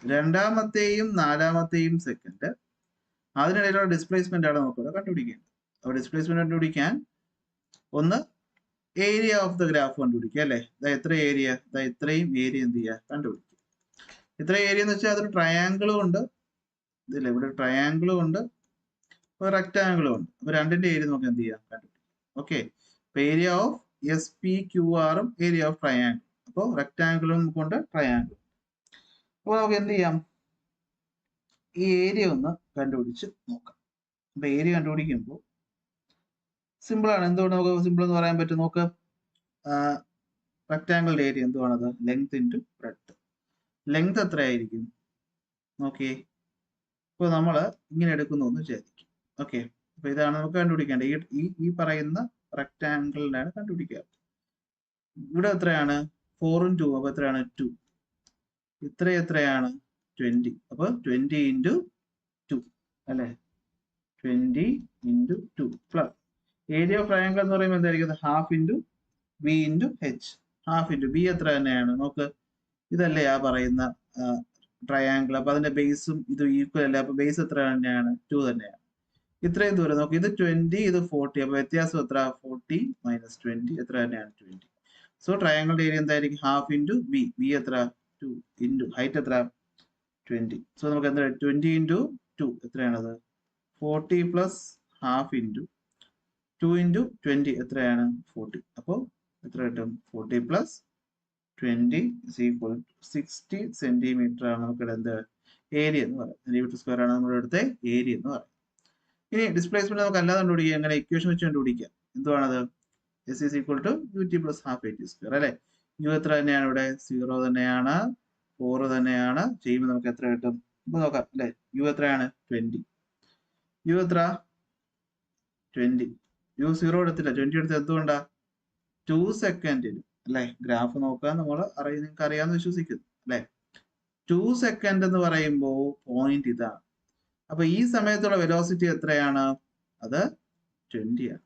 2ാമത്തെയും 4ാമത്തെയും സെക്കൻഡ്, അതിനിടയിലുള്ള ഡിസ്പ്ലേസ്മെന്റ് ആണ് നമുക്ക് കണ്ടുപിടിക്കേണ്ടത്. അപ്പോൾ ഡിസ്പ്ലേസ്മെന്റ് കണ്ടുപിടിക്കാൻ ഒന്ന് ഏരിയ ഓഫ് ദ ഗ്രാഫ് കണ്ടുപിടിക്കുക അല്ലേ? എത്ര ഏരിയ? ഇത്രയും ഏരിയ എന്ത് ചെയ്യുക? കണ്ടുപിടിക്കുക. ഇത്ര ഏരിയ എന്ന് വെച്ചാൽ അതൊരു ട്രയാങ്കിളും ഉണ്ട്, ഇതില്ല ഇവിടെ ട്രയാങ്കിളും ഉണ്ട്, ഒരു റെക്ടാങ്കിളും ഉണ്ട്. അപ്പൊ രണ്ടിന്റെ ഏരിയ നമുക്ക് എന്ത് ചെയ്യാം? കണ്ടുപിടിക്കാം. ഓക്കെ, അപ്പൊ ഏരിയ ഓഫ് SPQRും ഏരിയ ഓഫ് ട്രയാങ്കിൾ. അപ്പോൾ റെക്ടാങ്കിളും കൊണ്ട് ട്രയാങ്കിൾ. അപ്പോൾ നമുക്ക് എന്ത് ചെയ്യാം? ഈ ഏരിയ ഒന്ന് കണ്ടുപിടിച്ച് നോക്കാം. അപ്പൊ ഏരിയ കണ്ടുപിടിക്കുമ്പോൾ സിമ്പിൾ ആണ്. എന്തുകൊണ്ട് നമുക്ക് സിമ്പിൾ എന്ന് പറയാൻ പറ്റും? നോക്ക്, റെക്ടാങ്കിളിന്റെ ഏരിയ എന്തുവാണത്? Length into breadth. ലെങ്ത് എത്രയായിരിക്കും? നോക്കിയേ, ഇപ്പോൾ നമ്മൾ ഇങ്ങനെ എടുക്കുന്നു എന്ന് വിചാരിക്കും. ഓക്കെ, അപ്പൊ ഇതാണ് നമുക്ക് കണ്ടുപിടിക്കേണ്ടത്. ഈ പറയുന്ന റെക്ടാങ്കിളിനാണ് കണ്ടുപിടിക്കുക. ഇവിടെ എത്രയാണ്? 4ഉം 2, അപ്പൊ എത്രയാണ്? 2. എത്രയാണ്? 20. അപ്പൊ 20 × 2 അല്ലെ? 20 × 2 പ്ലസ് ഏരിയ ഓഫ് ട്രയാങ്കിൾ എന്ന് പറയുമ്പോൾ എന്തായിരിക്കും? Half into B into H. Half into B എത്ര തന്നെയാണ്? നോക്ക്, ഇതല്ലേ ആ പറയുന്ന ട്രയാങ്കിൾ. അപ്പൊ അതിന്റെ ബേസും ഇത് ഈക്വൽ അല്ലേ? അപ്പൊ ബേസ് എത്ര തന്നെയാണ്? 2 തന്നെയാണ്. ഇത്രയും ദൂരം നോക്ക്, ഇത് 20, ഇത് 40. അപ്പൊ വ്യത്യാസം എത്ര? 40 - 20 എത്ര തന്നെയാണ്? 20. സോ ട്രയാങ്കിളിന്റെ ഏരിയ എന്തായിരിക്കും? Half into B. ബി എത്ര? 2 ഇൻറ്റു ഹൈറ്റ് എത്ര? 20. സോ നമുക്ക് എന്താ? 20 × 2 എത്രയാണത്? 40 പ്ലസ് ഹാഫ് ഇൻറ്റു 2 × 20 എത്രയാണ്? 40. അപ്പോൾ എത്ര കിട്ടും? 40 പ്ലസ് 20 = 60 സെന്റിമീറ്റർ ആണ് നമുക്ക് എന്ത് ഏരിയ എന്ന് പറയാം. സെന്റിമീറ്റർ സ്ക്വയർ ആണ് നമ്മുടെ അടുത്ത ഏരിയ എന്ന് പറയാം. ഇനി ഡിസ്പ്ലേസ്മെന്റ് നമുക്ക് അല്ലാതെ കണ്ടുപിടിക്കാം. എങ്ങനെ? ഇക്വേഷൻ വെച്ച് കണ്ടുപിടിക്കാം. എന്തുവാണത്? S is equal to ut plus half at square അല്ലെ? u എത്ര തന്നെയാണ് ഇവിടെ? 0 തന്നെയാണ്, 4 തന്നെയാണ്. ചെയ്യുമ്പോൾ നമുക്ക് എത്ര കിട്ടും? ഇപ്പൊ നോക്കാം അല്ലെ? u എത്രയാണ്? 20. u എത്ര? 20. u 0 എടുത്തില്ല, 20 എടുത്ത്. എന്തുകൊണ്ടാ? 2 സെക്കൻഡിൽ അല്ലെ? ഗ്രാഫ് നോക്കാൻ നമ്മൾ നിങ്ങൾക്ക് അറിയാമെന്ന് വിശ്വസിക്കുന്നു അല്ലെ? 2 സെക്കൻഡ് എന്ന് പറയുമ്പോൾ പോയിന്റ് ഇതാണ്. അപ്പൊ ഈ സമയത്തുള്ള വെലോസിറ്റി എത്രയാണ്? അത് 20 ആണ്.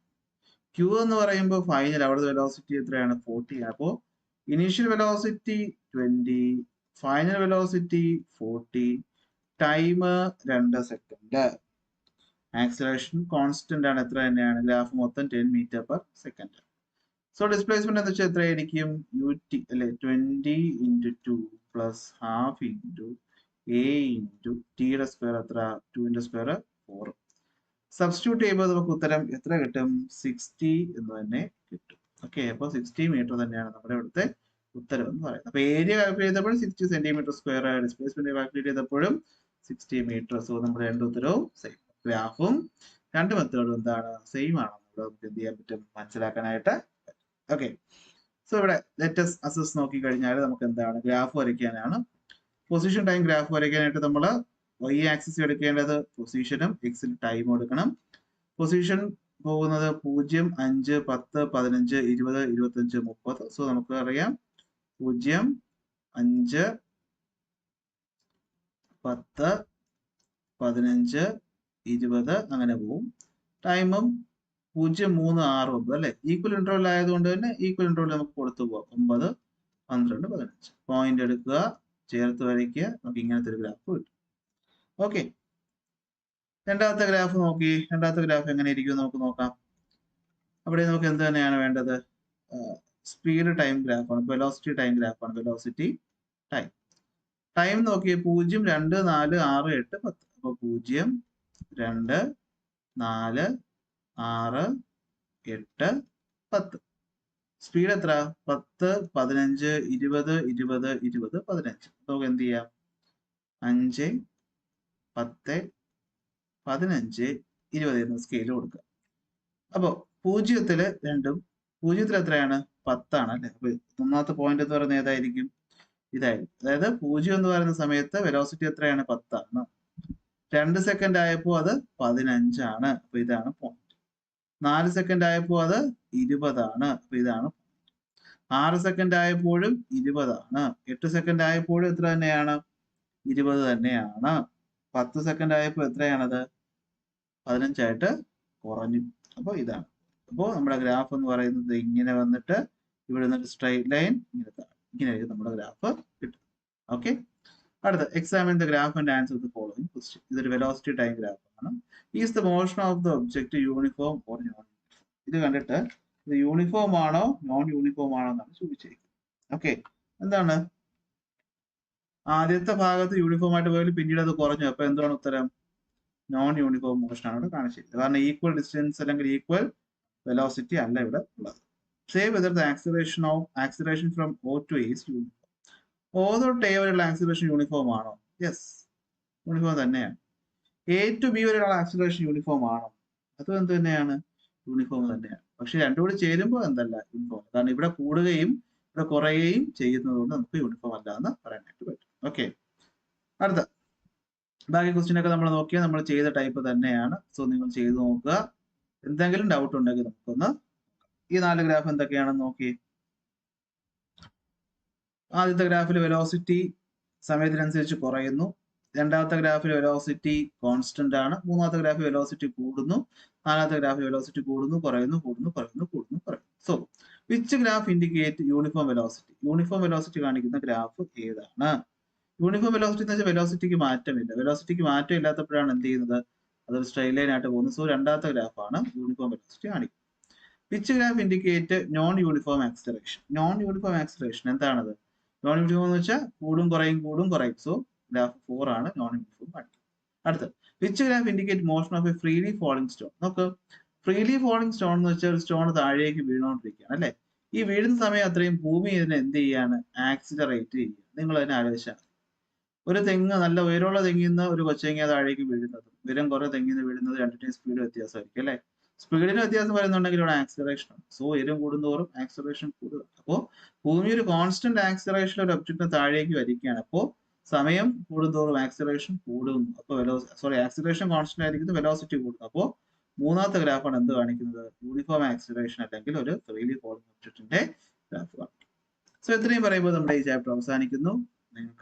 Q എന്ന് പറയുമ്പോൾ ഫൈനൽ അവിടുത്തെ വെലോസിറ്റി എത്രയാണ്? 40 ആണ്. അപ്പോൾ initial velocity 20, final velocity 40, time 2 second. Acceleration constant ആണ്. എത്ര തന്നെയാണ്? ഗ്രാഫ് മൊത്തം 10 metre per second. So displacement എന്ന് വെച്ചാൽ എത്രയായിരിക്കും? ut അല്ലെ? 20 × 2 plus half into a into ടിയുടെ സ്ക്വയർ എത്ര? 2ന്റെ സ്ക്വയർ 4. സബ്സ്റ്റിറ്റ്യൂട്ട് ചെയ്യുമ്പോൾ നമുക്ക് ഉത്തരം എത്ര കിട്ടും? 60 എന്ന് തന്നെ കിട്ടും. ഓക്കെ, അപ്പോൾ 60 മീറ്റർ തന്നെയാണ് നമ്മുടെ ഇവിടുത്തെ ഉത്തരം എന്ന് പറയുന്നത്. അപ്പൊ ഏരിയ കാൽക്കുലേറ്റ് ചെയ്തപ്പോഴും 60 സെന്റിമീറ്റർ സ്ക്വയർ, ഡിസ്പ്ലേസ്മെന്റ് കാൽക്കുലേറ്റ് ചെയ്തപ്പോഴും 60 മീറ്റർ. സോ നമ്മുടെ രണ്ട് ഉത്തരവും സെയിം. ഗ്രാഫും രണ്ട് മെത്തേഡും എന്താണ്? സെയിം ആണെന്ന് നമുക്ക് എന്ത് ചെയ്യാൻ പറ്റും? മനസ്സിലാക്കാനായിട്ട്. ഓക്കെ, സോ ഇവിടെ ലെറ്റസ് അസസ് നോക്കി കഴിഞ്ഞാൽ നമുക്ക് എന്താണ്? ഗ്രാഫ് വരയ്ക്കാനാണ്. പൊസിഷൻ ടൈം ഗ്രാഫ് വരയ്ക്കാനായിട്ട് നമ്മൾ y ആക്സിസ് എടുക്കേണ്ടത് പൊസിഷനും എക്സിൽ ടൈം എടുക്കണം. പൊസിഷൻ പോകുന്നത് 0, 5, 10, 15, 20, 25, 30. സോ നമുക്ക് അറിയാം 0, 5, 10, 15, 20 അങ്ങനെ പോവും. ടൈമും 0, 3, 6, 9 അല്ലെ. ഈക്വൽ ഇന്റർവൽ ആയതുകൊണ്ട് തന്നെ ഈക്വൽ ഇന്റർവൽ നമുക്ക് കൊടുത്തു പോവാം. 9, 12, 15. പോയിന്റ് എടുക്കുക, ചേർത്ത് വരയ്ക്കുക, നമുക്ക് ഇങ്ങനത്തെ ഒരു ഗ്രാഫ് കിട്ടും. ഓക്കെ, രണ്ടാമത്തെ ഗ്രാഫ് നോക്കി. രണ്ടാമത്തെ ഗ്രാഫ് എങ്ങനെ ഇരിക്കും നമുക്ക് നോക്കാം. അവിടെ നമുക്ക് എന്ത് തന്നെയാണ് വേണ്ടത്? സ്പീഡ് ടൈം ഗ്രാഫാണ്, വെലോസിറ്റി ടൈം ഗ്രാഫാണ്. വെലോസിറ്റി ടൈം ടൈം നോക്കിയേ 0, 2, 4, 6, 8, 10. അപ്പൊ 0, 2, 4, 6, 8, 10. സ്പീഡ് എത്ര? 10, 15, 20, 20, 20, 15. നമുക്ക് എന്ത് ചെയ്യാം? 5, 10, 15, 20 എന്ന സ്കെയിൽ കൊടുക്കുക. അപ്പൊ 0-ത്തില് രണ്ടും 0-ത്തിൽ എത്രയാണ്? 10 ആണ് അല്ലെ. അപ്പൊ ഒന്നാമത്തെ പോയിന്റ് എന്ന് പറയുന്നത് ഏതായിരിക്കും? ഇതായിരിക്കും. അതായത് 0 എന്ന് പറയുന്ന സമയത്ത് വെലോസിറ്റി എത്രയാണ്? 10 ആണ്. 2 സെക്കൻഡ് ആയപ്പോൾ അത് 15 ആണ്. അപ്പൊ ഇതാണ് പോയിന്റ്. 4 സെക്കൻഡ് ആയപ്പോൾ അത് 20 ആണ്. അപ്പൊ ഇതാണ് 6 സെക്കൻഡ് ആയപ്പോഴും 20 ആണ്. 8 സെക്കൻഡ് ആയപ്പോഴും എത്ര തന്നെയാണ്? 20 തന്നെയാണ്. 10 സെക്കൻഡ് ആയപ്പോൾ എത്രയാണത്? 15 ആയിട്ട് കുറഞ്ഞു. അപ്പോൾ ഇതാണ്. അപ്പോൾ നമ്മുടെ ഗ്രാഫ് എന്ന് പറയുന്നത് ഇങ്ങനെ വന്നിട്ട് ഇവിടെ നിന്നൊരു സ്ട്രൈറ്റ് ലൈൻ ഇങ്ങനെയായിരിക്കും നമ്മുടെ ഗ്രാഫ് കിട്ടും. ഓക്കെ, അടുത്ത examine the graph and answer the following question. ഇതൊരു വെലോസിറ്റി ടൈം ഗ്രാഫ് ആണ്. Is the motion of the object uniform or non uniform? ഇത് കണ്ടിട്ട് ഇത് യൂണിഫോം ആണോ നോൺ യൂണിഫോം ആണോ എന്നാണ് ചോദിച്ചിരിക്കുന്നത്. ഓക്കെ, എന്താണ് ആദ്യത്തെ ഭാഗത്ത് യൂണിഫോം ആയിട്ട് പോയാലും പിന്നീട് അത് കുറഞ്ഞു. അപ്പൊ എന്താണ് ഉത്തരം? നോൺ യൂണിഫോം മോഷൻ ആണ് ഇവിടെ കാണിച്ചിരിക്കുന്നത്. കാരണം ഈക്വൽ ഡിസ്റ്റൻസ് അല്ലെങ്കിൽ ഈക്വൽ വെലോസിറ്റി അല്ല ഇവിടെ ഉള്ളത്. Say whether the acceleration from O to A is uniform. O തൊട്ട് A വരെയുള്ള ആക്സിലറേഷൻ യൂണിഫോം ആണോ? യെസ്, യൂണിഫോം തന്നെയാണ്. A to B വരെയുള്ള ആക്സിലറേഷൻ യൂണിഫോം ആണോ? അതും എന്ത് തന്നെയാണ്? യൂണിഫോം തന്നെയാണ്. പക്ഷെ രണ്ടും കൂടി ചേരുമ്പോൾ എന്തല്ല? യൂണിഫോം. കാരണം ഇവിടെ കൂടുകയും ഇവിടെ കുറയുകയും ചെയ്യുന്നത് കൊണ്ട് നമുക്ക് യൂണിഫോം അല്ല എന്ന് പറയാനായിട്ട് പറ്റും. ഓക്കെ, അടുത്ത ബാക്കി ക്വസ്റ്റ്യൻ ഒക്കെ നമ്മൾ നോക്കിയാൽ നമ്മൾ ചെയ്ത ടൈപ്പ് തന്നെയാണ്. സോ നിങ്ങൾ ചെയ്ത് നോക്കുക. എന്തെങ്കിലും ഡൗട്ട് ഉണ്ടെങ്കിൽ നമുക്കൊന്ന് ഈ 4 ഗ്രാഫ് എന്തൊക്കെയാണെന്ന് നോക്കി. ആദ്യത്തെ ഗ്രാഫിൽ വെലോസിറ്റി സമയത്തിനനുസരിച്ച് കുറയുന്നു. രണ്ടാമത്തെ ഗ്രാഫിൽ വെലോസിറ്റി കോൺസ്റ്റന്റ് ആണ്. മൂന്നാമത്തെ ഗ്രാഫിൽ വെലോസിറ്റി കൂടുന്നു. നാലാമത്തെ ഗ്രാഫിൽ വെലോസിറ്റി കൂടുന്നു, കുറയുന്നു, കൂടുന്നു, കുറയുന്നു, കൂടുന്നു, കുറയുന്നു. So which graph indicate uniform velocity? Uniform velocity കാണിക്കുന്ന ഗ്രാഫ് ഏതാണ്? യൂണിഫോം വെലോസിറ്റി എന്ന് വെച്ചാൽ വെലോസിറ്റിക്ക് മാറ്റമില്ല. വെലോസിറ്റിക്ക് മാറ്റം ഇല്ലാത്തപ്പോഴാണ് എന്ത് ചെയ്യുന്നത്? അതൊരു സ്ട്രെയിറ്റ് ലൈൻ ആയിട്ട് പോകുന്നു. സോ രണ്ടാമത്തെ ഗ്രാഫാണ് യൂണിഫോം വെലോസിറ്റി കാണിക്കുന്നത്. Which graph indicate non uniform acceleration? Non uniform acceleration എന്താണത്? നോൺ യൂണിഫോം എന്ന് വെച്ചാൽ കൂടും കുറയും കൂടും കുറയും. സോ ഗ്രാഫ് 4 ആണ് നോൺ യൂണിഫോം കാണിക്കുന്നത്. അടുത്ത which graph indicate motion of a freely falling stone? നമുക്ക് ഫ്രീലി ഫോളിംഗ് സ്റ്റോൺ എന്ന് വെച്ചാൽ ഒരു സ്റ്റോൺ താഴേക്ക് വീണുകൊണ്ടിരിക്കുകയാണ് അല്ലെ. ഈ വീഴുന്ന സമയം അത്രയും ഭൂമി ഇതിനെ എന്ത് ചെയ്യാണ്? ആക്സിലറേറ്റ് ചെയ്യുക. നിങ്ങൾ അതിനെ ആലോചിച്ചാൽ ഒരു തെങ്ങ്, നല്ല ഉയരമുള്ള തെങ്ങിൽ നിന്ന് ഒരു കൊച്ചെങ്ങ താഴേക്ക് വീഴുന്നതും ഉയരം കുറേ തെങ്ങിൽ നിന്ന് വീഴുന്നത് രണ്ടിന്റെയും സ്പീഡ് വ്യത്യാസമായിരിക്കും അല്ലെ. സ്പീഡിന് വ്യത്യാസം വരുന്നുണ്ടെങ്കിൽ ഇവിടെ ആക്സിലറേഷൻ ആണ്. സോ ഉയരം കൂടുന്തോറും ആക്സിലറേഷൻ കൂടുക. അപ്പോൾ ഭൂമി ഒരു കോൺസ്റ്റന്റ് ആക്സിലറേഷൻ ഒരു ഒബ്ജക്റ്റിന് താഴേക്ക് വരികയാണ്. അപ്പോൾ സമയം കൂടുന്തോറും ആക്സിലറേഷൻ കൂടുന്നു. അപ്പോൾ ആക്സിലറേഷൻ കോൺസ്റ്റന്റ് ആയിരിക്കുന്നു, വെലോസിറ്റി കൂടുന്നു. അപ്പോൾ മൂന്നാമത്തെ ഗ്രാഫാണ് എന്ത് കാണിക്കുന്നത്? യൂണിഫോം ആക്സിലറേഷൻ അല്ലെങ്കിൽ ഒരു ഫ്രീലി ഫോളിംഗ് ഒബ്ജക്റ്റിന്റെ ഗ്രാഫ് കാണിക്കും. സോ ഇത്രയും പറയുമ്പോൾ നമ്മുടെ ഈ ചാപ്റ്റർ അവസാനിക്കുന്നു. നിങ്ങൾക്ക്